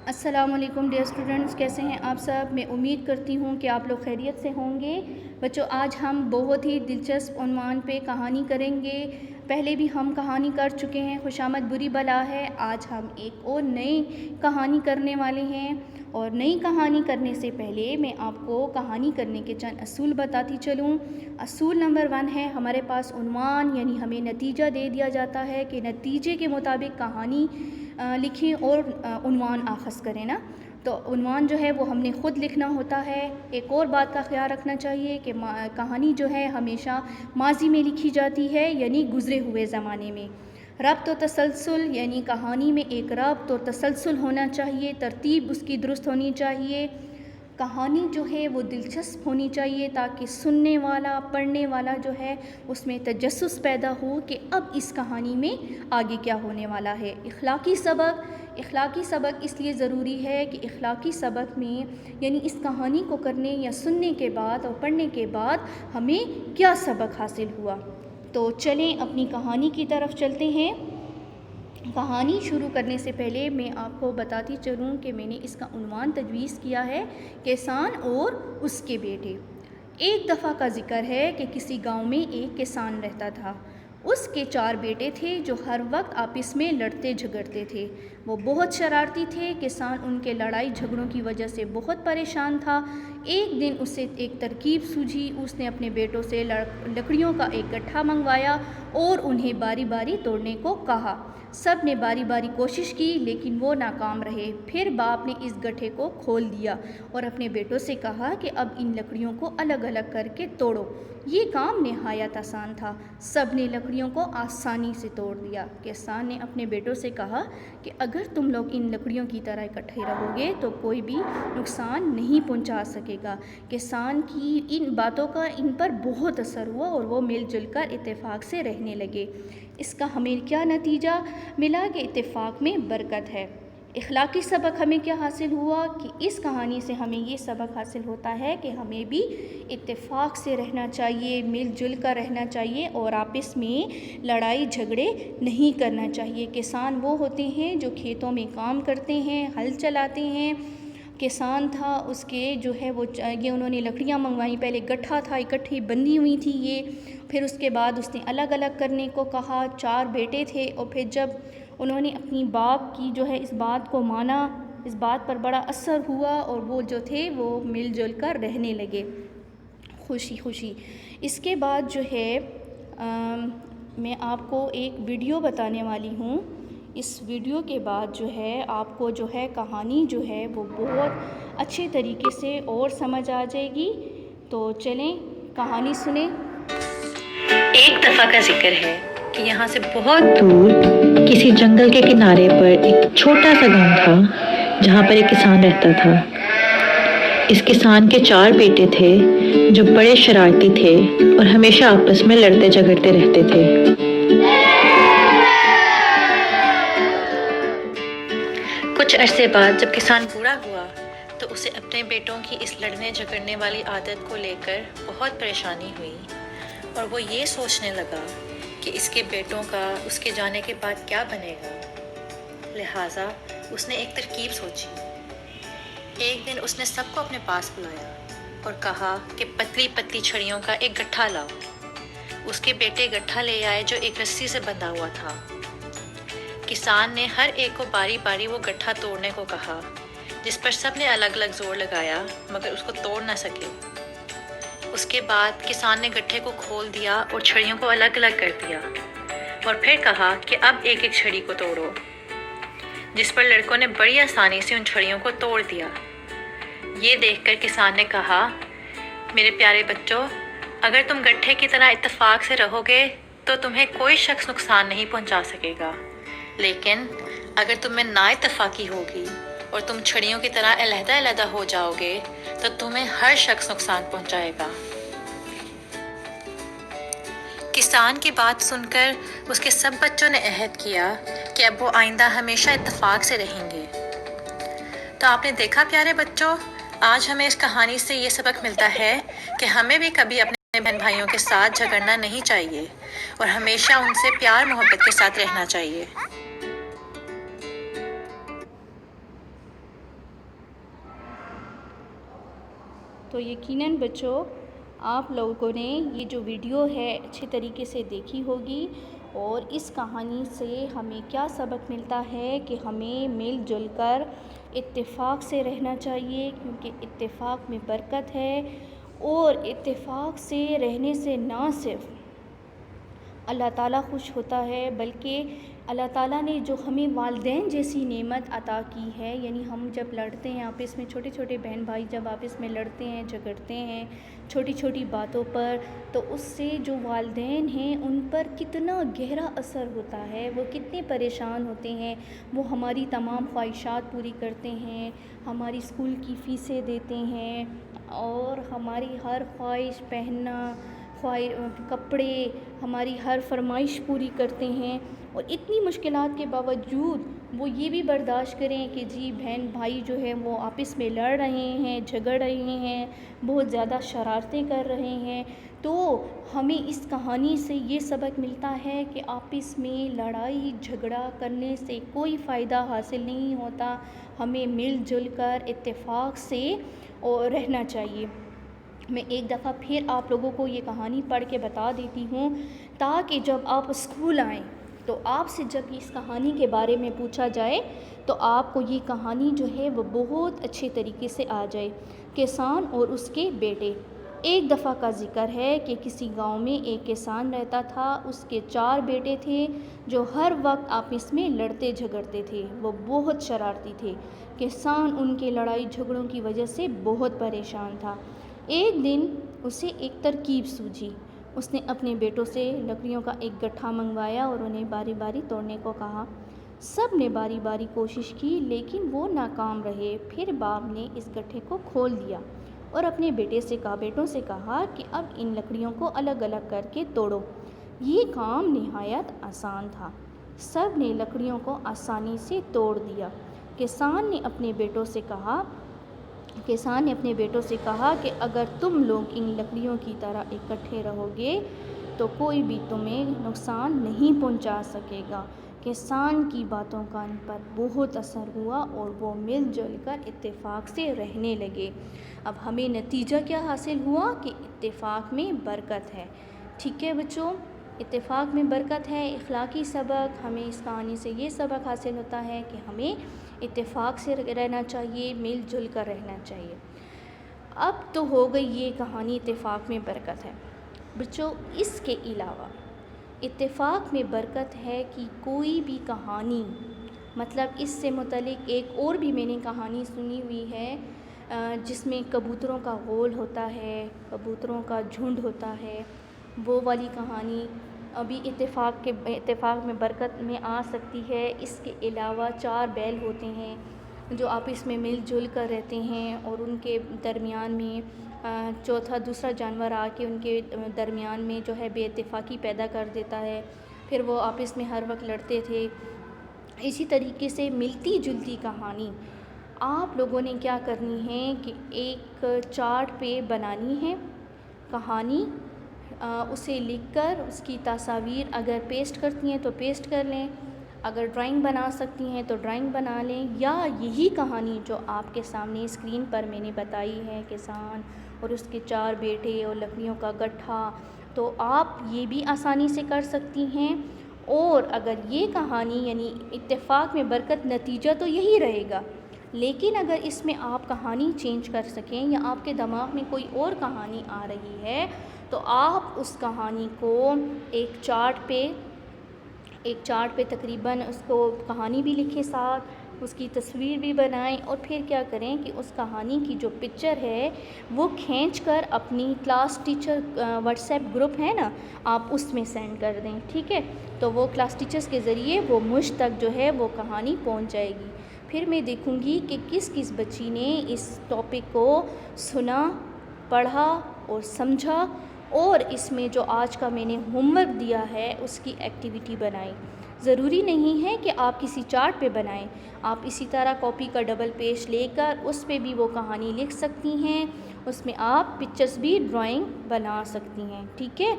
السلام علیکم dear students, کیسے ہیں آپ سب؟ میں امید کرتی ہوں کہ آپ لوگ خیریت سے ہوں گے۔ بچوں، آج ہم بہت ہی دلچسپ عنوان پہ کہانی کریں گے۔ پہلے بھی ہم کہانی کر چکے ہیں، خوشامد بری بلا ہے۔ آج ہم ایک اور نئی کہانی کرنے والے ہیں، اور نئی کہانی کرنے سے پہلے میں آپ کو کہانی کرنے کے چند اصول بتاتی چلوں۔ اصول نمبر 1 ہے، ہمارے پاس عنوان یعنی ہمیں نتیجہ دے دیا جاتا ہے کہ نتیجے کے مطابق کہانی لکھیں اور عنوان آخذ کریں نا۔ تو عنوان جو ہے وہ ہم نے خود لکھنا ہوتا ہے۔ ایک اور بات کا خیال رکھنا چاہیے کہ کہانی جو ہے ہمیشہ ماضی میں لکھی جاتی ہے، یعنی گزرے ہوئے زمانے میں۔ ربط و تسلسل یعنی کہانی میں ایک ربط اور تسلسل ہونا چاہیے، ترتیب اس کی درست ہونی چاہیے۔ کہانی جو ہے وہ دلچسپ ہونی چاہیے تاکہ سننے والا، پڑھنے والا جو ہے اس میں تجسس پیدا ہو کہ اب اس کہانی میں آگے کیا ہونے والا ہے۔ اخلاقی سبق اس لیے ضروری ہے کہ اخلاقی سبق میں یعنی اس کہانی کو کرنے یا سننے کے بعد اور پڑھنے کے بعد ہمیں کیا سبق حاصل ہوا۔ تو چلیں اپنی کہانی کی طرف چلتے ہیں۔ کہانی شروع کرنے سے پہلے میں آپ کو بتاتی چلوں کہ میں نے اس کا عنوان تجویز کیا ہے، کسان اور اس کے بیٹے۔ ایک دفعہ کا ذکر ہے کہ کسی گاؤں میں ایک کسان رہتا تھا۔ اس کے 4 بیٹے تھے جو ہر وقت آپس میں لڑتے جھگڑتے تھے۔ وہ بہت شرارتی تھے۔ کسان ان کے لڑائی جھگڑوں کی وجہ سے بہت پریشان تھا۔ ایک دن اسے ایک ترکیب سوجھی۔ اس نے اپنے بیٹوں سے لکڑیوں کا ایک گٹھا منگوایا اور انہیں باری باری توڑنے کو کہا۔ سب نے باری باری کوشش کی لیکن وہ ناکام رہے۔ پھر باپ نے اس گٹھے کو کھول دیا اور اپنے بیٹوں سے کہا کہ اب ان لکڑیوں کو الگ الگ کر کے توڑو۔ یہ کام نہایت آسان تھا۔ سب نے لکڑیوں کو آسانی سے توڑ دیا۔ کسان نے اپنے بیٹوں سے کہا کہ اگر تم لوگ ان لکڑیوں کی طرح اکٹھے رہو گے تو کوئی بھی نقصان نہیں پہنچا سکے گا۔ کسان کی ان باتوں کا ان پر بہت اثر ہوا اور وہ مل جل کر اتفاق سے رہنے لگے۔ اس کا ہمیں کیا نتیجہ ملا کہ اتفاق میں برکت ہے۔ اخلاقی سبق ہمیں کیا حاصل ہوا کہ اس کہانی سے ہمیں یہ سبق حاصل ہوتا ہے کہ ہمیں بھی اتفاق سے رہنا چاہیے، مل جل کر رہنا چاہیے اور آپس میں لڑائی جھگڑے نہیں کرنا چاہیے۔ کسان وہ ہوتے ہیں جو کھیتوں میں کام کرتے ہیں، ہل چلاتے ہیں۔ کسان تھا، اس کے جو ہے وہ یہ انہوں نے لکڑیاں منگوائیں، پہلے گٹھا تھا، اکٹھی بندھی ہوئی تھی یہ، پھر اس کے بعد اس نے الگ الگ کرنے کو کہا۔ 4 بیٹے تھے اور پھر جب انہوں نے اپنی باپ کی جو ہے اس بات کو مانا، اس بات پر بڑا اثر ہوا اور وہ جو تھے وہ مل جل کر رہنے لگے خوشی خوشی۔ اس کے بعد جو ہے میں آپ کو ایک ویڈیو بتانے والی ہوں۔ اس ویڈیو کے بعد جو ہے آپ کو جو ہے کہانی جو ہے وہ بہت اچھے طریقے سے اور سمجھ آ جائے گی۔ تو چلیں کہانی سنیں۔ ایک دفعہ کا ذکر ہے کہ یہاں سے بہت دور کسی جنگل کے کنارے پر ایک چھوٹا سا گاؤں تھا جہاں پر ایک کسان رہتا تھا۔ اس کسان کے 4 بیٹے تھے جو بڑے شرارتی تھے اور ہمیشہ آپس میں لڑتے جھگڑتے رہتے تھے۔ کچھ عرصے بعد جب کسان بوڑھا ہوا تو اسے اپنے بیٹوں کی اس لڑنے جھگڑنے والی عادت کو لے کر بہت پریشانی ہوئی، اور وہ یہ سوچنے لگا کہ اس کے بیٹوں کا اس کے جانے کے بعد کیا بنے گا۔ لہٰذا اس نے ایک ترکیب سوچی۔ ایک دن اس نے سب کو اپنے پاس بلایا اور کہا کہ پتلی پتلی چھڑیوں کا ایک گٹھا لاؤ۔ اس کے بیٹے گٹھا لے آئے جو ایک رسی سے بندھا ہوا تھا۔ کسان نے ہر ایک کو باری باری وہ گٹھا توڑنے کو کہا، جس پر سب نے الگ الگ زور لگایا مگر اس کو توڑ نہ سکے۔ اس کے بعد کسان نے گٹھے کو کھول دیا اور چھڑیوں کو الگ الگ کر دیا، اور پھر کہا کہ اب ایک ایک چھڑی کو توڑو، جس پر لڑکوں نے بڑی آسانی سے ان چھڑیوں کو توڑ دیا۔ یہ دیکھ کر کسان نے کہا، میرے پیارے بچوں، اگر تم گٹھے کی طرح اتفاق سے رہو گے تو تمہیں کوئی شخص نقصان نہیں پہنچا سکے گا، لیکن اگر تم میں نا اتفاقی ہوگی اور تم چھڑیوں کی طرح علیحدہ علیحدہ ہو جاؤ گے تو تمہیں ہر شخص نقصان پہنچائے گا۔ کسان کی بات سن کر اس کے سب بچوں نے عہد کیا کہ اب وہ آئندہ ہمیشہ اتفاق سے رہیں گے۔ تو آپ نے دیکھا پیارے بچوں، آج ہمیں اس کہانی سے یہ سبق ملتا ہے کہ ہمیں بھی کبھی اپنے بہن بھائیوں کے ساتھ جھگڑنا نہیں چاہیے اور ہمیشہ ان سے پیار محبت کے ساتھ رہنا چاہیے۔ تو یقیناً بچوں آپ لوگوں نے یہ جو ویڈیو ہے اچھے طریقے سے دیکھی ہوگی، اور اس کہانی سے ہمیں کیا سبق ملتا ہے کہ ہمیں مل جل کر اتفاق سے رہنا چاہیے، کیونکہ اتفاق میں برکت ہے، اور اتفاق سے رہنے سے نہ صرف اللہ تعالیٰ خوش ہوتا ہے، بلکہ اللہ تعالیٰ نے جو ہمیں والدین جیسی نعمت عطا کی ہے، یعنی ہم جب لڑتے ہیں آپس میں، چھوٹے چھوٹے بہن بھائی جب آپس میں لڑتے ہیں جھگڑتے ہیں چھوٹی چھوٹی باتوں پر، تو اس سے جو والدین ہیں ان پر کتنا گہرا اثر ہوتا ہے، وہ کتنے پریشان ہوتے ہیں، وہ ہماری تمام خواہشات پوری کرتے ہیں، ہماری اسکول کی فیسیں دیتے ہیں، اور ہماری ہر خواہش پہننا کپڑے، ہماری ہر فرمائش پوری کرتے ہیں، اور اتنی مشکلات کے باوجود وہ یہ بھی برداشت کریں کہ جی بہن بھائی جو ہے وہ آپس میں لڑ رہے ہیں، جھگڑ رہے ہیں، بہت زیادہ شرارتیں کر رہے ہیں، تو ہمیں اس کہانی سے یہ سبق ملتا ہے کہ آپس میں لڑائی جھگڑا کرنے سے کوئی فائدہ حاصل نہیں ہوتا، ہمیں مل جل کر اتفاق سے اور رہنا چاہیے۔ میں ایک دفعہ پھر آپ لوگوں کو یہ کہانی پڑھ کے بتا دیتی ہوں، تاکہ جب آپ اسکول آئیں تو آپ سے جب اس کہانی کے بارے میں پوچھا جائے تو آپ کو یہ کہانی جو ہے وہ بہت اچھے طریقے سے آ جائے۔ کسان اور اس کے بیٹے۔ ایک دفعہ کا ذکر ہے کہ کسی گاؤں میں ایک کسان رہتا تھا، اس کے 4 بیٹے تھے جو ہر وقت آپس میں لڑتے جھگڑتے تھے، وہ بہت شرارتی تھے۔ کسان ان کے لڑائی جھگڑوں کی وجہ سے بہت پریشان تھا۔ ایک دن اسے ایک ترکیب سوجھی۔ اس نے اپنے بیٹوں سے لکڑیوں کا ایک گٹھا منگوایا اور انہیں باری باری توڑنے کو کہا۔ سب نے باری باری کوشش کی لیکن وہ ناکام رہے۔ پھر باپ نے اس گٹھے کو کھول دیا اور اپنے بیٹوں سے کہا کہ اب ان لکڑیوں کو الگ الگ کر کے توڑو۔ یہ کام نہایت آسان تھا۔ سب نے لکڑیوں کو آسانی سے توڑ دیا۔ کسان نے اپنے بیٹوں سے کہا کہ اگر تم لوگ ان لکڑیوں کی طرح اکٹھے رہو گے تو کوئی بھی تمہیں نقصان نہیں پہنچا سکے گا۔ کسان کی باتوں کا ان پر بہت اثر ہوا اور وہ مل جل کر اتفاق سے رہنے لگے۔ اب ہمیں نتیجہ کیا حاصل ہوا کہ اتفاق میں برکت ہے۔ ٹھیک ہے بچوں، اتفاق میں برکت ہے۔ اخلاقی سبق ہمیں اس کہانی سے یہ سبق حاصل ہوتا ہے کہ ہمیں اتفاق سے رہنا چاہیے، مل جل کر رہنا چاہیے۔ اب تو ہو گئی یہ کہانی اتفاق میں برکت ہے۔ بچوں اس کے علاوہ اتفاق میں برکت ہے کہ کوئی بھی کہانی، مطلب اس سے متعلق ایک اور بھی میں نے کہانی سنی ہوئی ہے جس میں کبوتروں کا غول ہوتا ہے، کبوتروں کا جھنڈ ہوتا ہے، وہ والی کہانی ابھی اتفاق میں برکت میں آ سکتی ہے۔ اس کے علاوہ 4 بیل ہوتے ہیں جو آپس میں مل جل کر رہتے ہیں، اور ان کے درمیان میں دوسرا جانور آ کے ان کے درمیان میں جو ہے بے اتفاقی پیدا کر دیتا ہے، پھر وہ آپس میں ہر وقت لڑتے تھے۔ اسی طریقے سے ملتی جلتی کہانی آپ لوگوں نے کیا کرنی ہے کہ ایک چارٹ پہ بنانی ہے کہانی، اسے لکھ کر اس کی تصاویر اگر پیسٹ کرتی ہیں تو پیسٹ کر لیں، اگر ڈرائنگ بنا سکتی ہیں تو ڈرائنگ بنا لیں، یا یہی کہانی جو آپ کے سامنے اسکرین پر میں نے بتائی ہے، کسان اور اس کے 4 بیٹے اور لکڑیوں کا گٹھا، تو آپ یہ بھی آسانی سے کر سکتی ہیں۔ اور اگر یہ کہانی یعنی اتفاق میں برکت، نتیجہ تو یہی رہے گا، لیکن اگر اس میں آپ کہانی چینج کر سکیں یا آپ کے دماغ میں کوئی اور کہانی آ رہی ہے تو آپ اس کہانی کو ایک چارٹ پہ تقریباً اس کو کہانی بھی لکھیں، ساتھ اس کی تصویر بھی بنائیں، اور پھر کیا کریں کہ اس کہانی کی جو پکچر ہے وہ کھینچ کر اپنی class teacher what's app group ہے نا، آپ اس میں سینڈ کر دیں، ٹھیک ہے؟ تو وہ کلاس ٹیچرز کے ذریعے وہ مجھ تک جو ہے وہ کہانی پہنچ جائے گی۔ پھر میں دیکھوں گی کہ کس بچی نے اس ٹاپک کو سنا، پڑھا اور سمجھا، اور اس میں جو آج کا میں نے ہوم ورک دیا ہے اس کی ایکٹیویٹی بنائی۔ ضروری نہیں ہے کہ آپ کسی چارٹ پہ بنائیں، آپ اسی طرح کاپی کا ڈبل پیج لے کر اس پہ بھی وہ کہانی لکھ سکتی ہیں، اس میں آپ پکچرز بھی ڈرائنگ بنا سکتی ہیں، ٹھیک ہے؟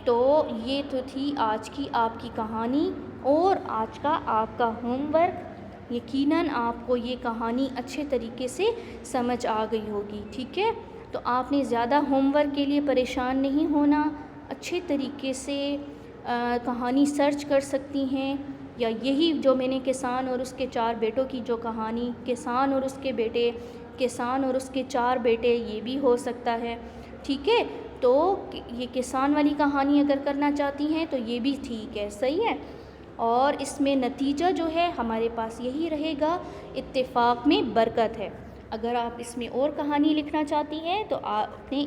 تو یہ تو تھی آج کی آپ کی کہانی اور آج کا آپ کا ہوم ورک۔ یقیناً آپ کو یہ کہانی اچھے طریقے سے سمجھ آ گئی ہوگی، ٹھیک ہے؟ تو آپ نے زیادہ ہوم ورک کے لیے پریشان نہیں ہونا، اچھے طریقے سے کہانی سرچ کر سکتی ہیں، یا یہی جو میں نے کسان اور اس کے 4 بیٹوں کی جو کہانی، کسان اور اس کے بیٹے، کسان اور اس کے 4 بیٹے، یہ بھی ہو سکتا ہے، ٹھیک ہے؟ تو یہ کسان والی کہانی اگر کرنا چاہتی ہیں تو یہ بھی ٹھیک ہے، صحیح ہے۔ اور اس میں نتیجہ جو ہے ہمارے پاس یہی رہے گا، اتفاق میں برکت ہے۔ اگر آپ اس میں اور کہانی لکھنا چاہتی ہیں تو آپ نے